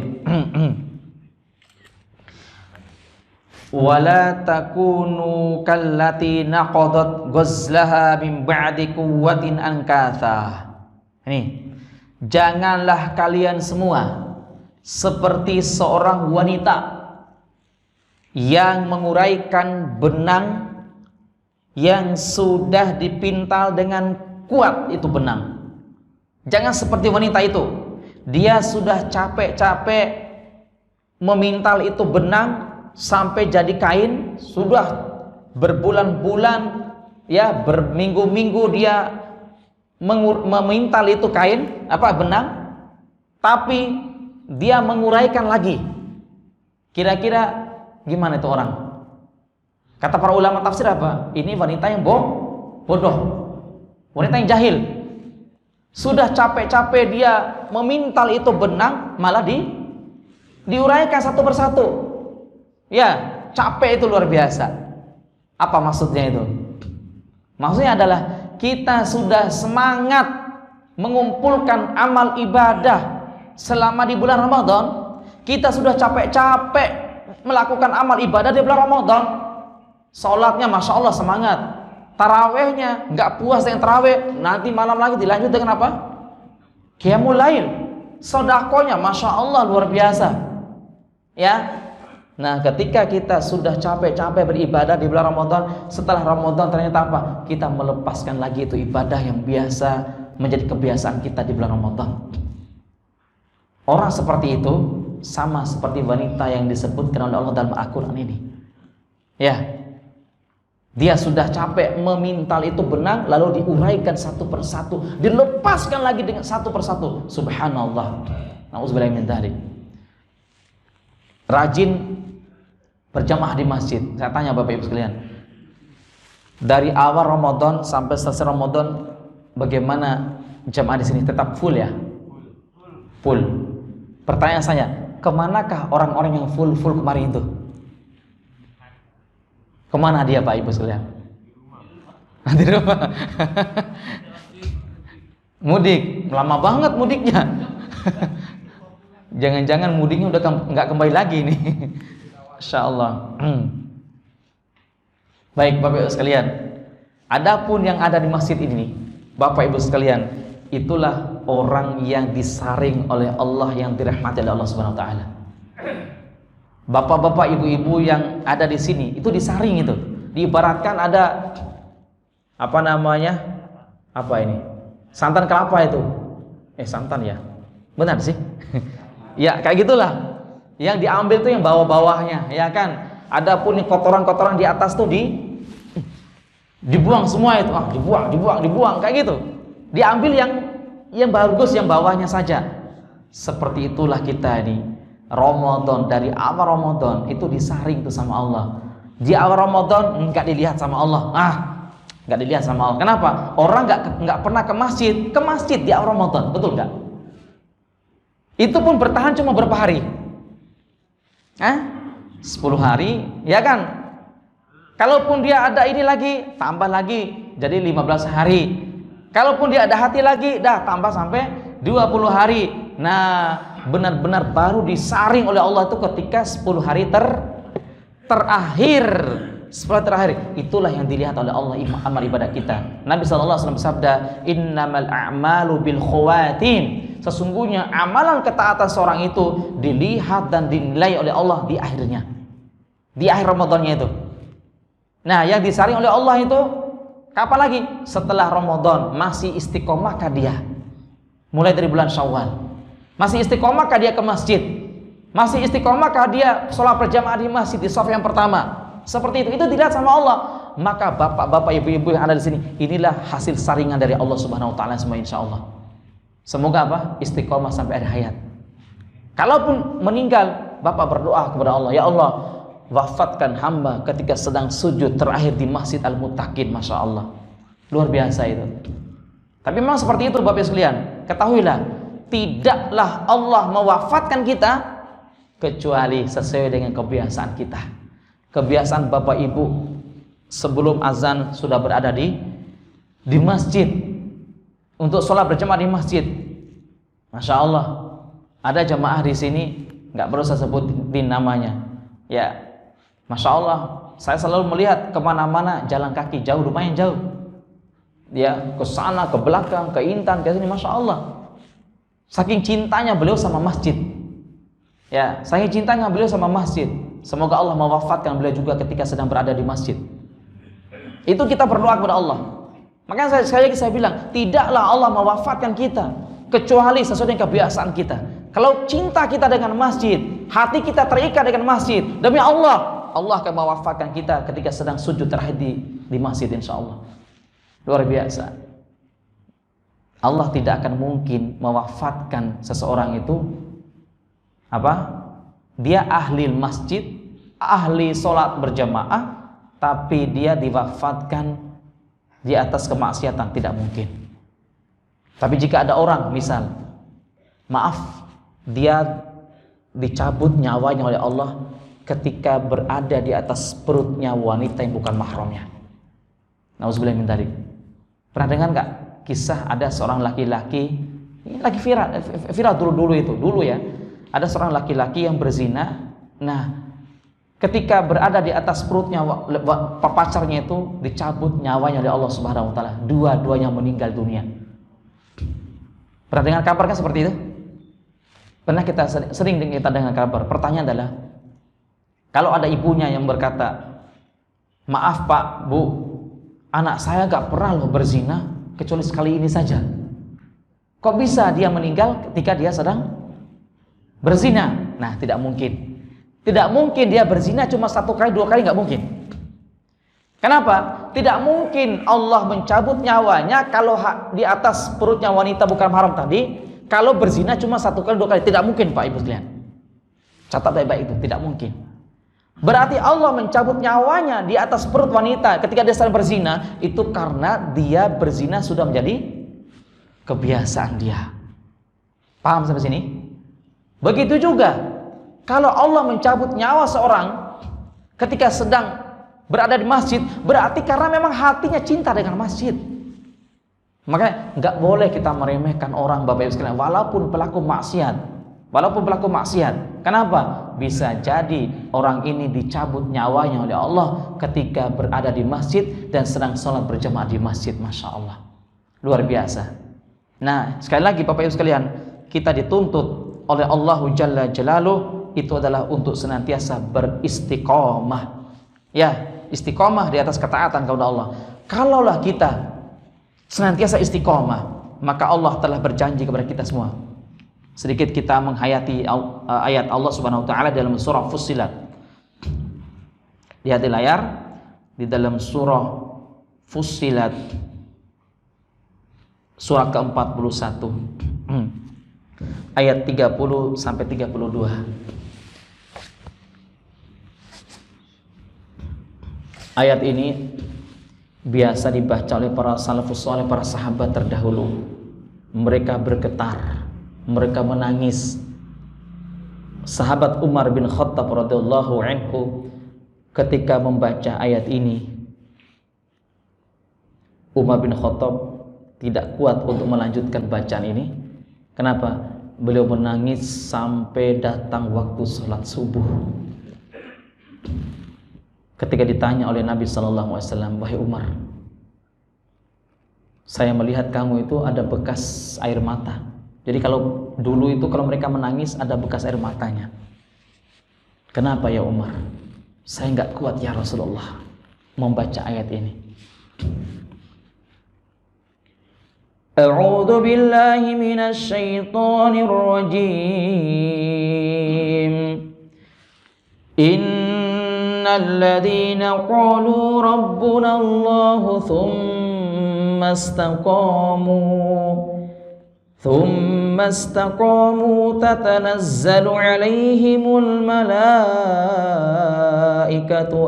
Wala takunu kallati naqadat ghazlaha min ba'di quwwatin ankatha. Ini, janganlah kalian semua seperti seorang wanita yang menguraikan benang yang sudah dipintal dengan kuat itu benang. Jangan seperti wanita itu. Dia sudah capek-capek memintal itu benang sampai jadi kain, sudah berbulan-bulan, ya berminggu-minggu dia memintal itu kain, benang, tapi dia menguraikan lagi. Kira-kira gimana itu orang? Kata para ulama tafsir apa? Ini wanita yang bodoh, wanita yang jahil. Sudah capek-capek dia memintal itu benang, malah diuraikan satu persatu. Ya, capek itu luar biasa. Apa maksudnya itu? Maksudnya adalah kita sudah semangat mengumpulkan amal ibadah selama di bulan Ramadan. Kita sudah capek-capek melakukan amal ibadah di bulan Ramadan. Sholatnya Masya Allah semangat, tarawehnya nggak puas dengan taraweh, nanti malam lagi dilanjut dengan apa? Qiyamul Lail. Sedekahnya Masya Allah luar biasa, ya. Nah, ketika kita sudah capek-capek beribadah di bulan Ramadan, setelah Ramadan ternyata apa? Kita melepaskan lagi itu ibadah yang biasa menjadi kebiasaan kita di bulan Ramadan. Orang seperti itu sama seperti wanita yang disebutkan oleh Allah dalam Al-Quran ini. Ya, dia sudah capek memintal itu benang, lalu diuraikan satu persatu, dilepaskan lagi dengan satu persatu. Subhanallah. Nauzubillahi min dzalik. Rajin berjamaah di masjid. Saya tanya Bapak Ibu sekalian, dari awal Ramadan sampai selesai Ramadan, bagaimana jamaah di sini? Tetap full ya? Full. Pertanyaan saya, kemanakah orang-orang yang full kemarin itu? Kemana dia Pak Ibu sekalian? Di rumah. Mudik, lama banget mudiknya. Jangan-jangan mudiknya udah nggak kembali lagi nih. Insya Allah. Baik Bapak Ibu sekalian, adapun yang ada di masjid ini, Bapak Ibu sekalian, itulah orang yang disaring oleh Allah, yang dirahmati oleh Allah Subhanahu Wa Taala. Bapak-bapak, ibu-ibu yang ada di sini itu disaring, itu diibaratkan ada apa namanya? Apa ini? Santan kelapa itu. Santan ya. Benar sih? Ya kayak gitulah. Yang diambil tuh yang bawah-bawahnya, ya kan? Adapun yang kotoran-kotoran di atas tuh dibuang semua itu. Dibuang kayak gitu. Diambil yang bagus, yang bawahnya saja. Seperti itulah kita ini. Ramadan, dari awal Ramadan itu disaring tuh sama Allah. Di awal Ramadan enggak dilihat sama Allah. Enggak dilihat sama Allah. Kenapa? Orang enggak pernah ke masjid di awal Ramadan, betul enggak? Itu pun bertahan cuma berapa hari? 10 hari, ya kan? Kalaupun dia ada ini lagi, tambah lagi jadi 15 hari. Kalaupun dia ada hati lagi, tambah sampai 20 hari. Nah, benar-benar baru disaring oleh Allah itu ketika 10 hari terakhir. 10 terakhir, itulah yang dilihat oleh Allah amal ibadah kita. Nabi SAW bersabda, innamal a'malu bil khawatim. Sesungguhnya amalan ketaatan seorang itu dilihat dan dinilai oleh Allah di akhirnya, di akhir Ramadannya itu. Nah, yang disaring oleh Allah itu kapan lagi? Setelah Ramadan. Masih istiqomahkah dia mulai dari bulan Syawal? Masih istiqomahkah dia ke masjid? Masih istiqomahkah dia sholat berjamaah di masjid di shaf yang pertama? Seperti itu dilihat sama Allah. Maka bapak-bapak, ibu-ibu yang ada di sini, inilah hasil saringan dari Allah Subhanahu Wa Taala semua, insya Allah. Semoga apa? Istiqomah sampai akhir hayat. Kalaupun meninggal, bapak berdoa kepada Allah, ya Allah, wafatkan hamba ketika sedang sujud terakhir di Masjid Al-Muttaqin. Masya Allah, luar biasa itu. Tapi memang seperti itu Bapak sekalian. Ketahuilah, tidaklah Allah mewafatkan kita kecuali sesuai dengan kebiasaan kita. Kebiasaan Bapak Ibu sebelum azan sudah berada di masjid untuk sholat berjamaah di masjid. Masya Allah, ada jamaah di sini, nggak perlu saya sebutin namanya. Ya, Masya Allah, saya selalu melihat kemana-mana jalan kaki jauh, lumayan jauh. Ya, ke sana, ke belakang, ke Intan, ke sini, Masya Allah. Saking cintanya beliau sama masjid. Ya, saking cintanya beliau sama masjid. Semoga Allah mewafatkan beliau juga ketika sedang berada di masjid. Itu kita berdoa kepada Allah. Makanya saya bilang, tidaklah Allah mewafatkan kita kecuali sesuai dengan kebiasaan kita. Kalau cinta kita dengan masjid, hati kita terikat dengan masjid. Demi Allah, Allah akan mewafatkan kita ketika sedang sujud terakhir di masjid, insya Allah. Luar biasa. Allah tidak akan mungkin mewafatkan seseorang itu dia ahli masjid, ahli sholat berjamaah, tapi dia diwafatkan di atas kemaksiatan, tidak mungkin. Tapi jika ada orang, misal, maaf, dia dicabut nyawanya oleh Allah ketika berada di atas perutnya wanita yang bukan mahramnya. Nauzubillah min dzalik. Pernah dengar nggak kisah ada seorang laki-laki, ini lagi viral dulu ya. Ada seorang laki-laki yang berzina. Nah, ketika berada di atas perutnya pacarnya itu dicabut nyawanya oleh Allah Subhanahu wa taala. Dua-duanya meninggal dunia. Pernah dengar kabar kan seperti itu? Pernah sering kita dengar kabar. Pertanyaan adalah, kalau ada ibunya yang berkata, "Maaf Pak, Bu, anak saya gak pernah loh berzina kecuali sekali ini saja. Kok bisa dia meninggal ketika dia sedang berzina?" Nah, tidak mungkin. Tidak mungkin dia berzina cuma 1 kali, 2 kali, gak mungkin. Kenapa? Tidak mungkin Allah mencabut nyawanya kalau di atas perutnya wanita bukan mahram tadi, kalau berzina cuma 1 kali, 2 kali. Tidak mungkin, Pak Ibu sekalian. Catat baik-baik itu, tidak mungkin. Berarti Allah mencabut nyawanya di atas perut wanita ketika dia sedang berzina, itu karena dia berzina sudah menjadi kebiasaan dia. Paham sampai sini? Begitu juga kalau Allah mencabut nyawa seorang ketika sedang berada di masjid, berarti karena memang hatinya cinta dengan masjid. Makanya nggak boleh kita meremehkan orang, Bapak Ibu sekalian, walaupun pelaku maksiat. Kenapa? Bisa jadi orang ini dicabut nyawanya oleh Allah ketika berada di masjid dan sedang sholat berjamaah di masjid. Masya Allah, luar biasa. Nah, sekali lagi Bapak Ibu sekalian, kita dituntut oleh Allah Jalla Jalaluh itu adalah untuk senantiasa beristiqomah. Ya, istiqomah di atas ketaatan kepada Allah. Kalaulah kita senantiasa istiqomah, maka Allah telah berjanji kepada kita semua. Sedikit kita menghayati ayat Allah Subhanahu wa taala dalam surah Fussilat. Lihat di layar, di dalam surah Fussilat surah ke-41 ayat 30 sampai 32. Ayat ini biasa dibaca oleh para salafus saleh, para sahabat terdahulu. Mereka bergetar, mereka menangis. Sahabat Umar bin Khattab radhiyallahu anhu ketika membaca ayat ini, Umar bin Khattab tidak kuat untuk melanjutkan bacaan ini. Kenapa? Beliau menangis sampai datang waktu sholat subuh. Ketika ditanya oleh Nabi SAW, "Wahai Umar, saya melihat kamu itu ada bekas air mata." Jadi kalau dulu itu kalau mereka menangis ada bekas air matanya. "Kenapa ya Umar?" "Saya nggak kuat ya Rasulullah membaca ayat ini." A'udzu billahi minasy syaithanir rajim. Innal ladzina qalu rabbuna Allah thumma istaqamu tatanazzalu alaihimul malaikatu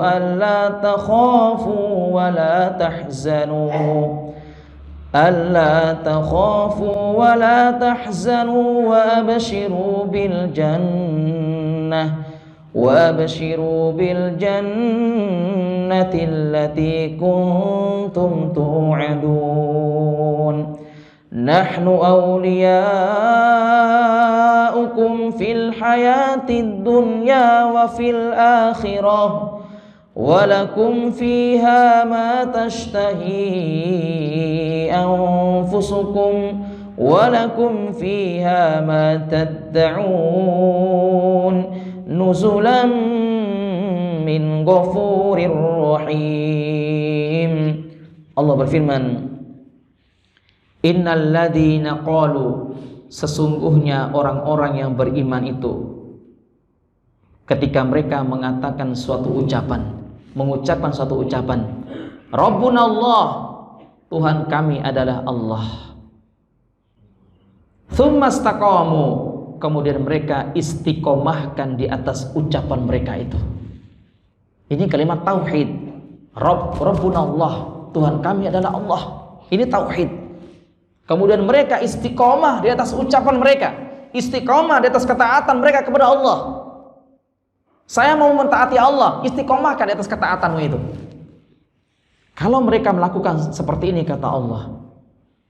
alla takhafu wa la tahzanu wa abshiru bil jannati allati kuntum tu'adun. Nahnu awliya'ukum fil hayatid dunya wa fil akhirah walakum fiha ma tashtahi anfusukum walakum fiha ma tad'un nuzulan min ghafurir rahim. Allah berfirman, innal ladzina qalu, sesungguhnya orang-orang yang beriman itu, ketika mereka mengatakan suatu ucapan, mengucapkan suatu ucapan, Rabbuna Allah, Tuhan kami adalah Allah. Tsumma istaqamu, kemudian mereka istiqomahkan di atas ucapan mereka itu. Ini kalimat tauhid. Rabbuna Allah, Tuhan kami adalah Allah. Ini tauhid. Kemudian mereka istiqomah di atas ucapan mereka, istiqomah di atas ketaatan mereka kepada Allah. Saya mau mentaati Allah, istiqomahkan di atas ketaatanmu itu. Kalau mereka melakukan seperti ini, kata Allah,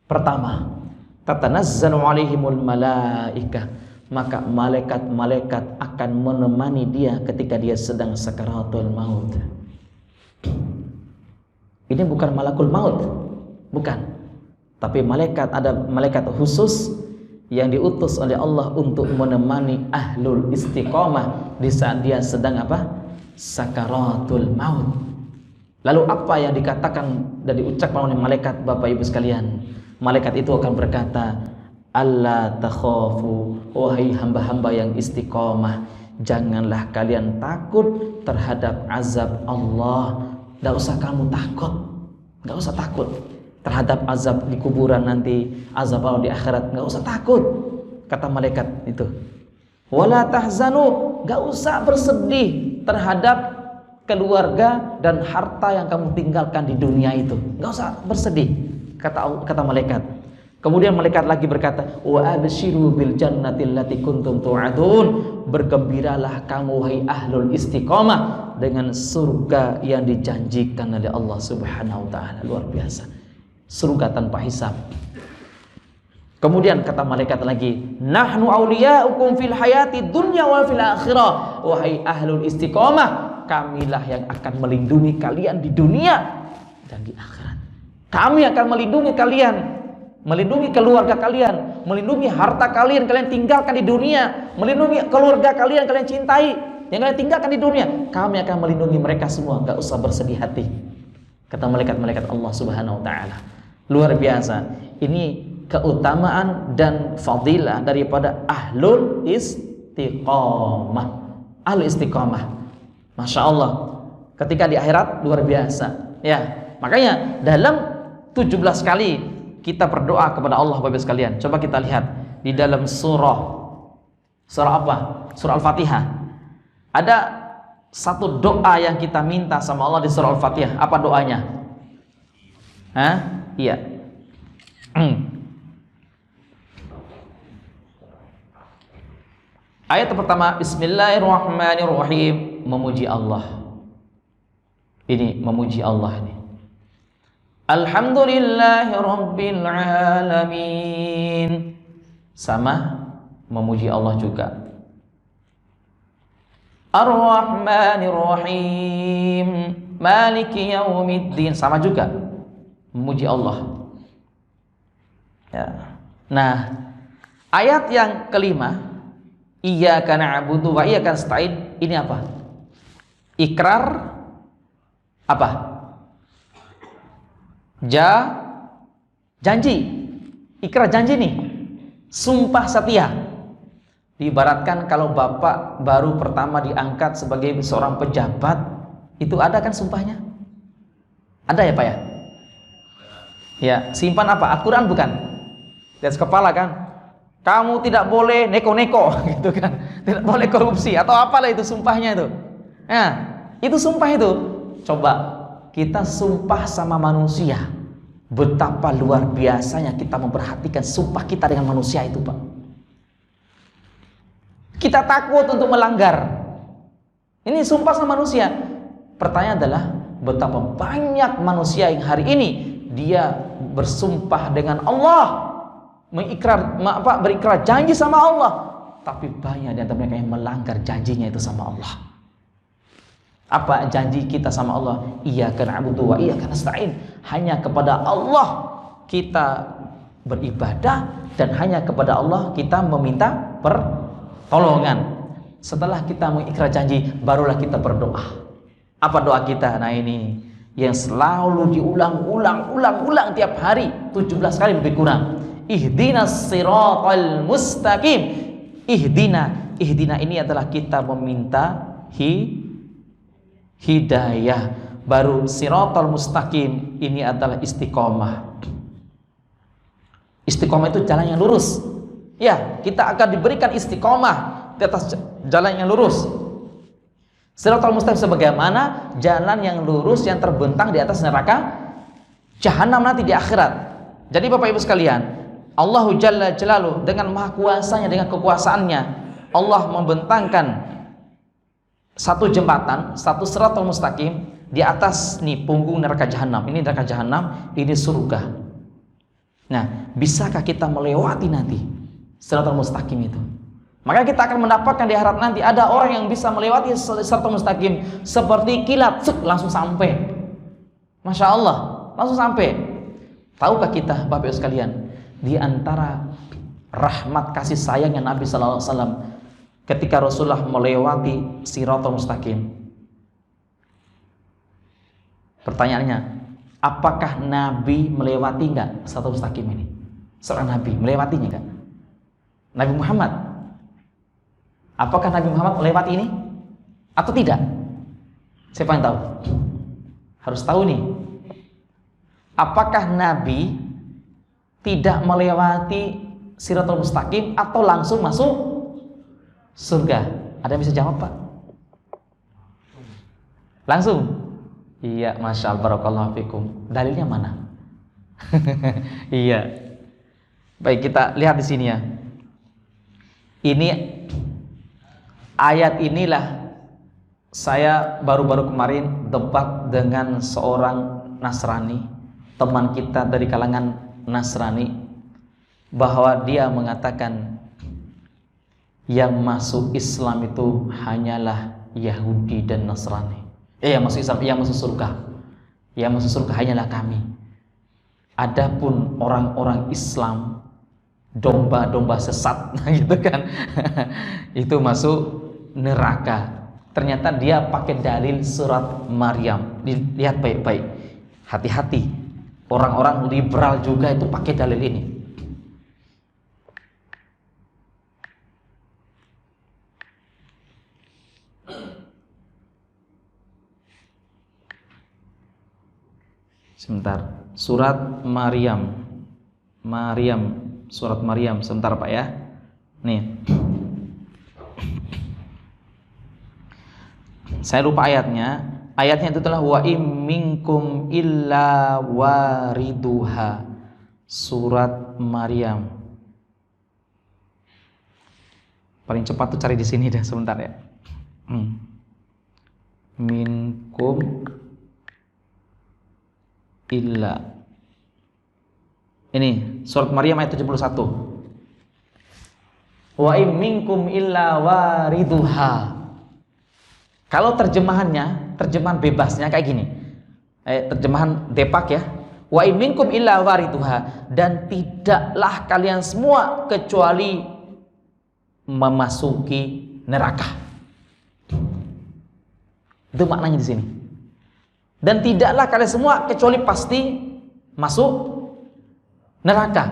pertama, tatanazzalu alaihimul malaikah, maka malaikat-malaikat akan menemani dia ketika dia sedang sakaratul maut. Ini bukan malakul maut, bukan. Tapi ada malaikat khusus yang diutus oleh Allah untuk menemani ahlul istiqomah di saat dia sedang apa? Sakaratul maut. Lalu apa yang dikatakan dan diucapkan oleh malaikat, Bapak Ibu sekalian? Malaikat itu akan berkata, Allah takhafu, wahai hamba-hamba yang istiqomah, janganlah kalian takut terhadap azab Allah. Gak usah kamu takut, gak usah takut terhadap azab di kuburan nanti, azab Allah di akhirat. Gak usah takut, kata malaikat itu. Wala tahzanu, gak usah bersedih terhadap keluarga dan harta yang kamu tinggalkan di dunia itu. Gak usah bersedih, kata malaikat. Kemudian malaikat lagi berkata, wa abshiru bil jannati allati kuntum tu'adun, bergembiralah kamu wahai ahlul istiqamah dengan surga yang dijanjikan oleh Allah Subhanahu wa taala. Luar biasa. Surga tanpa hisab. Kemudian kata malaikat lagi, nahnu awliya'ukum fil hayati dunya wa fil akhirah, wahai ahlul istiqamah, kamilah yang akan melindungi kalian di dunia dan di akhirat. Kami akan melindungi kalian, melindungi keluarga kalian, melindungi harta kalian tinggalkan di dunia, melindungi keluarga kalian cintai, yang kalian tinggalkan di dunia. Kami akan melindungi mereka semua, gak usah bersedih hati, kata malaikat-malaikat Allah Subhanahu wa taala. Luar biasa. Ini keutamaan dan fadilah daripada ahlul istiqamah. Ahlul istiqamah, Masya Allah, ketika di akhirat luar biasa. Ya, makanya dalam 17 kali kita berdoa kepada Allah, Bapak sekalian. Coba kita lihat di dalam surah apa? Surah Al-Fatihah. Ada satu doa yang kita minta sama Allah di surah Al-Fatihah. Apa doanya? Iya. Ayat pertama, Bismillahirrahmanirrahim, memuji Allah. Ini memuji Allah ini. Alhamdulillahi Rabbil Alamin. Sama memuji Allah juga. Ar-Rahmanir Rahim, Maliki Yaumiddin. Sama juga memuji Allah. Ya. Nah, ayat yang kelima, Iyyaka na'budu wa iyyaka nasta'in, ini apa? Ikrar apa? Janji. Ikrar janji nih. Sumpah setia. Diibaratkan kalau bapak baru pertama diangkat sebagai seorang pejabat, itu ada kan sumpahnya? Ada ya Pak ya? Ya, simpan apa? Al-Quran bukan? Di atas kepala kan? Kamu tidak boleh neko-neko gitu kan, tidak boleh korupsi atau apalah itu sumpahnya itu. Nah, itu sumpah itu. Coba kita sumpah sama manusia, betapa luar biasanya kita memperhatikan sumpah kita dengan manusia itu, Pak. Kita takut untuk melanggar. Ini sumpah sama manusia. Pertanyaan adalah betapa banyak manusia yang hari ini dia bersumpah dengan Allah, berikrar janji sama Allah, tapi banyak di antara mereka yang melanggar janjinya itu sama Allah. Apa janji kita sama Allah? Iyyaka na'budu wa iyyaka nasta'in. Hanya kepada Allah kita beribadah dan hanya kepada Allah kita meminta pertolongan. Setelah kita mengikrar janji, barulah kita berdoa. Apa doa kita? Nah, ini yang selalu diulang tiap hari, 17 kali lebih kurang. Ihdinas siratal mustaqim. Ihdina ini adalah kita meminta hidayah. Baru siratal mustaqim ini adalah istiqomah. Istiqomah itu jalan yang lurus. Ya, kita akan diberikan istiqomah di atas jalan yang lurus. Siratal mustaqim sebagaimana jalan yang lurus yang terbentang di atas neraka jahanam nanti di akhirat. Jadi Bapak Ibu sekalian, Allahu Jalla Jalaluhu dengan maha kuasanya, dengan kekuasaannya, Allah membentangkan satu jembatan, satu siratal mustaqim di atas nih punggung neraka jahanam. Ini neraka jahanam, ini surga. Nah, bisakah kita melewati nanti siratal mustaqim itu? Maka kita akan mendapatkan di akhirat nanti ada orang yang bisa melewati siratal mustaqim seperti kilat, langsung sampai. Masya Allah, langsung sampai. Tahukah kita Bapak Ibu sekalian, di antara rahmat kasih sayangnya Nabi sallallahu alaihi wasallam ketika Rasulullah melewati siratal mustaqim. Pertanyaannya, apakah Nabi melewati enggak siratal mustaqim ini? Seorang Nabi melewatinya enggak? Nabi Muhammad, apakah Nabi Muhammad melewati ini atau tidak? Siapa yang tahu? Harus tahu nih. Apakah Nabi tidak melewati siratal mustaqim atau langsung masuk surga? Ada yang bisa jawab, Pak? Langsung? Iya, Masya Allah, barakallahu fikum. Dalilnya mana? Iya. Baik, kita lihat di sini ya. Ini ayat inilah saya baru-baru kemarin debat dengan seorang Nasrani, teman kita dari kalangan Nasrani, bahwa dia mengatakan yang masuk Islam itu hanyalah Yahudi dan Nasrani. Yang masuk Islam, yang masuk surga, yang masuk surga hanyalah kami. Adapun orang-orang Islam, domba-domba sesat, gitu kan, itu masuk neraka. Ternyata dia pakai dalil surat Maryam. Lihat baik-baik, hati-hati. Orang-orang liberal juga itu pakai dalil ini. Sebentar, surat Maryam, surat Maryam. Sebentar Pak ya. Nih, saya lupa ayatnya. Ayatnya itu adalah wa im minkum illa wariduha. Surat Maryam. Paling cepat tuh cari di sini dah, sebentar ya. Minkum illa. Ini surat Maryam ayat 71. Wa im minkum illa wariduha. Kalau terjemahannya, terjemahan bebasnya kayak gini. Terjemahan Depak ya. Wa im minkum illa wariduha, dan tidaklah kalian semua kecuali memasuki neraka. Itu maknanya di sini. Dan tidaklah kalian semua kecuali pasti masuk neraka.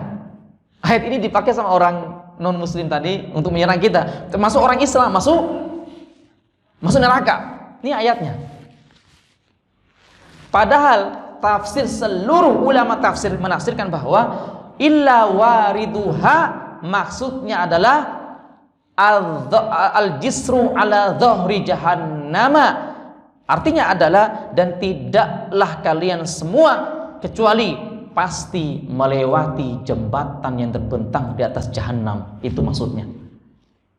Ayat ini dipakai sama orang non muslim tadi untuk menyerang kita, termasuk orang Islam masuk neraka. Ini ayatnya. Padahal tafsir seluruh ulama tafsir menafsirkan bahwa illa wariduha maksudnya adalah al-jisru ala dhahri jahannama. Artinya adalah, dan tidaklah kalian semua kecuali pasti melewati jembatan yang terbentang di atas jahanam. Itu maksudnya.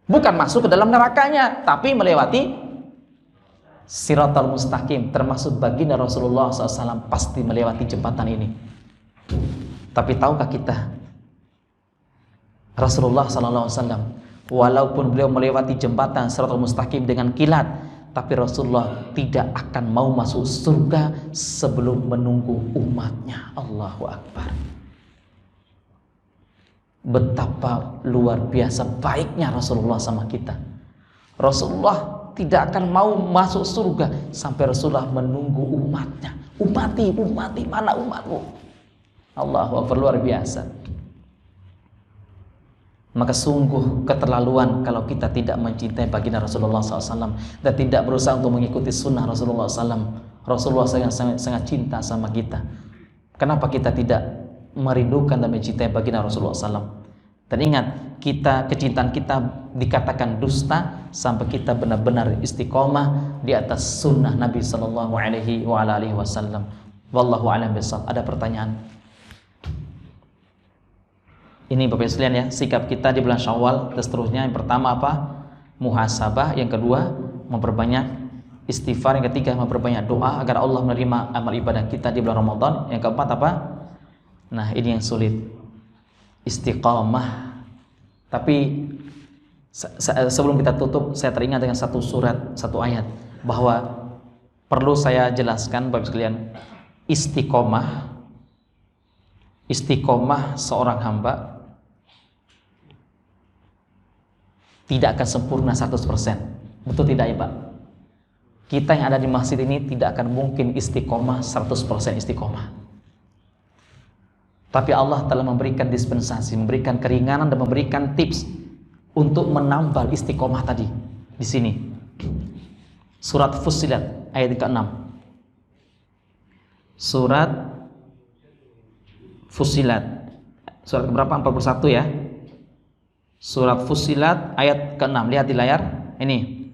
Bukan masuk ke dalam nerakanya, tapi melewati siratal mustaqim. Termasuk baginda Rasulullah SAW pasti melewati jembatan ini. Tapi tahukah kita, Rasulullah SAW walaupun beliau melewati jembatan siratal mustaqim dengan kilat, tapi Rasulullah tidak akan mau masuk surga sebelum menunggu umatnya. Allahu Akbar. Betapa luar biasa baiknya Rasulullah sama kita. Rasulullah tidak akan mau masuk surga sampai Rasulullah menunggu umatnya. Umati, mana umatmu? Allahu Akbar, luar biasa. Maka sungguh keterlaluan kalau kita tidak mencintai baginda Rasulullah SAW dan tidak berusaha untuk mengikuti sunnah Rasulullah SAW. Rasulullah sangat cinta sama kita. Kenapa kita tidak merindukan dan mencintai baginda Rasulullah SAW? Dan ingat, kecintaan kita dikatakan dusta sampai kita benar-benar istiqomah di atas sunnah Nabi Sallallahu Alaihi Wasallam. Wallahu a'lam bishawab. Ada pertanyaan? Ini Bapak sekalian ya, sikap kita di bulan Syawal dan seterusnya. Yang pertama apa? Muhasabah. Yang kedua, memperbanyak istighfar. Yang ketiga, memperbanyak doa agar Allah menerima amal ibadah kita di bulan Ramadan. Yang keempat apa? Nah, ini yang sulit. Istiqamah. Tapi sebelum kita tutup, saya teringat dengan satu surat, satu ayat, bahwa perlu saya jelaskan Bapak sekalian. Istiqomah seorang hamba tidak akan sempurna 100%. Betul tidak ya Pak? Kita yang ada di masjid ini tidak akan mungkin istiqomah 100% istiqomah. Tapi Allah telah memberikan dispensasi, memberikan keringanan dan memberikan tips untuk menambal istiqomah tadi. Di sini surat Fussilat ayat ke-6. Surat Fussilat surat berapa? 41 ya. Surat Fussilat ayat ke-6. Lihat di layar. Ini.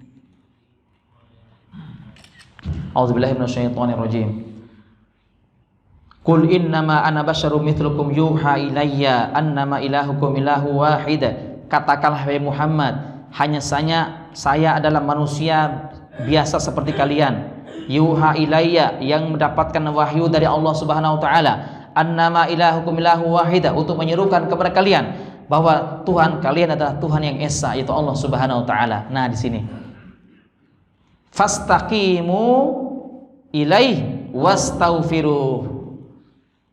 A'udzubillahi minasyaitonirrajim. Qul innama ana basyarum mithlukum yuha ilayya annama ilahukum ilahu wahid. Katakanlah wahai Muhammad, hanya saya adalah manusia biasa seperti kalian. Yuha ilayya, yang mendapatkan wahyu dari Allah Subhanahu wa taala. Annama ilahukum ilahu wahid, untuk menyerukan kepada kalian bahwa Tuhan kalian adalah Tuhan yang esa, yaitu Allah Subhanahu wa taala. Nah, di sini. Fastaqimu ilaihi wastaghfiruh.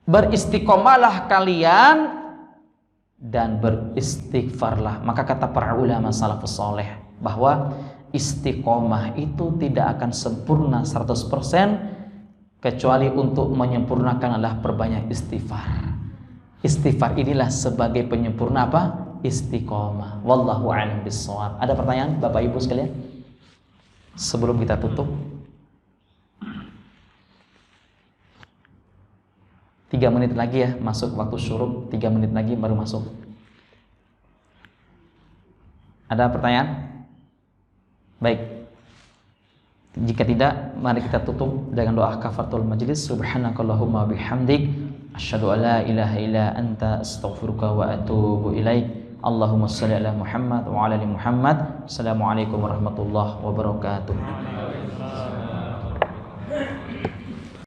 Beristiqomalah kalian dan beristighfarlah. Maka kata para ulama salafus saleh bahwa istiqomah itu tidak akan sempurna 100% kecuali untuk menyempurnakan adalah perbanyak istighfar. Istighfar inilah sebagai penyempurna apa? Istiqomah. Wallahu a'lam bishawab. Ada pertanyaan Bapak Ibu sekalian? Sebelum kita tutup, 3 menit lagi ya, masuk waktu syuruk. 3 menit lagi baru masuk. Ada pertanyaan? Baik. Jika tidak, mari kita tutup dengan doa kafaratul majlis. Subhanakallahumma bihamdik, asyhadu an la ilaha illa anta, astaghfiruka wa atubu ilaik. Allahumma shalli ala Muhammad wa ala ali Muhammad. Assalamualaikum warahmatullahi wabarakatuh.